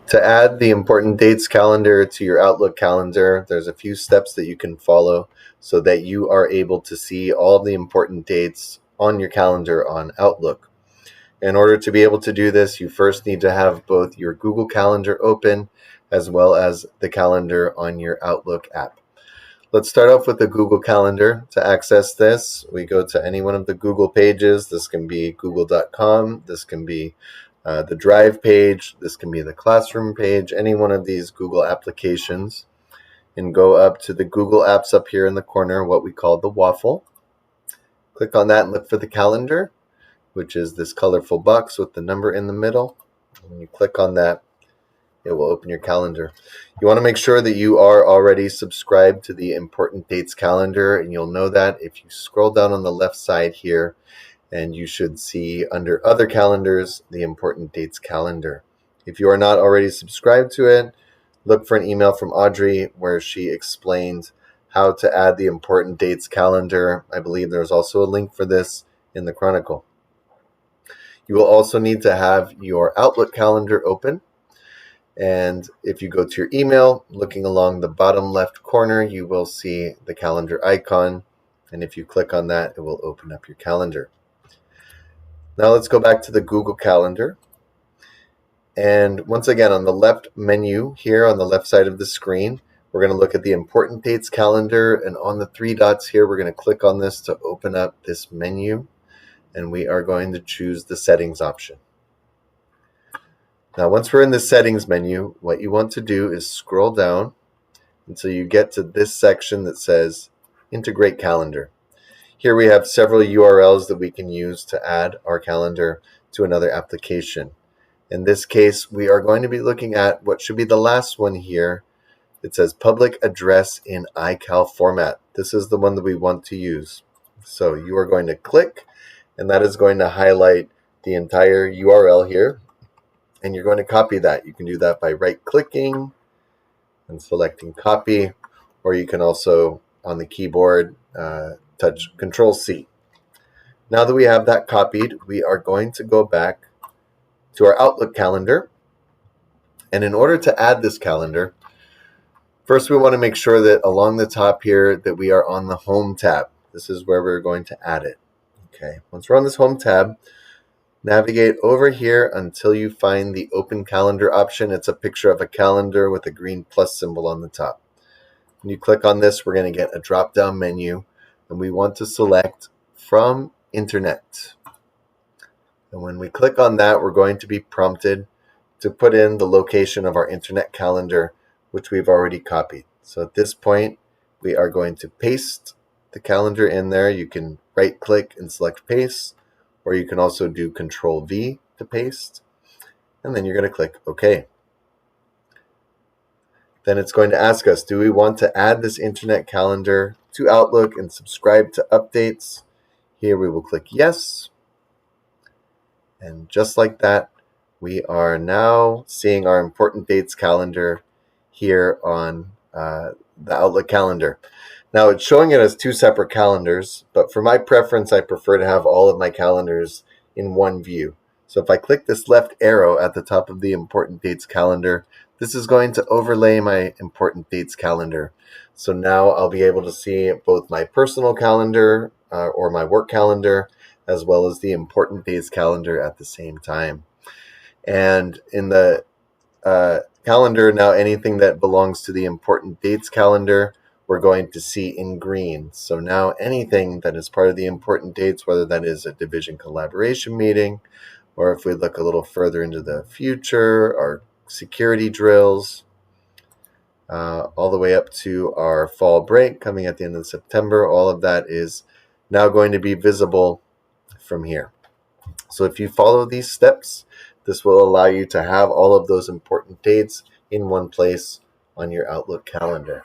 To add the important dates calendar to your Outlook calendar, there's a few steps that you can follow so that you are able to see all of the important dates on your calendar on Outlook. In order to be able to do this, you first need to have both your Google Calendar open as well as the calendar on your Outlook app. Let's start off with the Google Calendar. To access this, we go to any one of the Google pages. This can be google.com. This can be the Drive page. This can be the Classroom page, any one of these Google applications. And go up to the Google Apps up here in the corner, what we call the waffle. Click on that and look for the calendar, which is this colorful box with the number in the middle. When you click on that, it will open your calendar. You want to make sure that you are already subscribed to the important dates calendar, and you'll know that if you scroll down on the left side here, and you should see under other calendars the important dates calendar. If you are not already subscribed to it, look for an email from Audrey where she explained how to add the important dates calendar. I believe there's also a link for this in the Chronicle. You will also need to have your Outlook calendar open. And if you go to your email, looking along the bottom left corner, you will see the calendar icon. And if you click on that, it will open up your calendar. Now let's go back to the Google Calendar. And once again, on the left menu here on the left side of the screen, we're going to look at the important dates calendar. And on the three dots here, we're going to click on this to open up this menu. And we are going to choose the settings option. Now, once we're in the settings menu, what you want to do is scroll down until you get to this section that says Integrate Calendar. Here we have several URLs that we can use to add our calendar to another application. In this case, we are going to be looking at what should be the last one here. It says Public Address in iCal format. This is the one that we want to use. So you are going to click, and that is going to highlight the entire URL here. And you're going to copy that. You can do that by right-clicking and selecting copy, or you can also, on the keyboard, touch Control-C. Now that we have that copied, we are going to go back to our Outlook calendar. And in order to add this calendar, first we want to make sure that along the top here that we are on the Home tab. This is where we're going to add it. Okay. Once we're on this Home tab, navigate over here until you find the Open Calendar option. It's a picture of a calendar with a green plus symbol on the top. When you click on this, we're going to get a drop-down menu, and we want to select From Internet. And when we click on that, we're going to be prompted to put in the location of our Internet calendar, which we've already copied. So at this point, we are going to paste the calendar in there. You can right-click and select Paste, or you can also do Control-V to paste, and then you're going to click OK. Then it's going to ask us, do we want to add this Internet calendar to Outlook and subscribe to updates? Here we will click Yes. And just like that, we are now seeing our important dates calendar here on the Outlook calendar. Now it's showing it as two separate calendars, but for my preference, I prefer to have all of my calendars in one view. So if I click this left arrow at the top of the important dates calendar, this is going to overlay my important dates calendar. So now I'll be able to see both my personal calendar or my work calendar, as well as the important dates calendar at the same time. And in the calendar, now anything that belongs to the important dates calendar, we're going to see in green. So now anything that is part of the important dates, whether that is a division collaboration meeting, or if we look a little further into the future, our security drills, all the way up to our fall break coming at the end of September, all of that is now going to be visible from here. So if you follow these steps, this will allow you to have all of those important dates in one place on your Outlook calendar.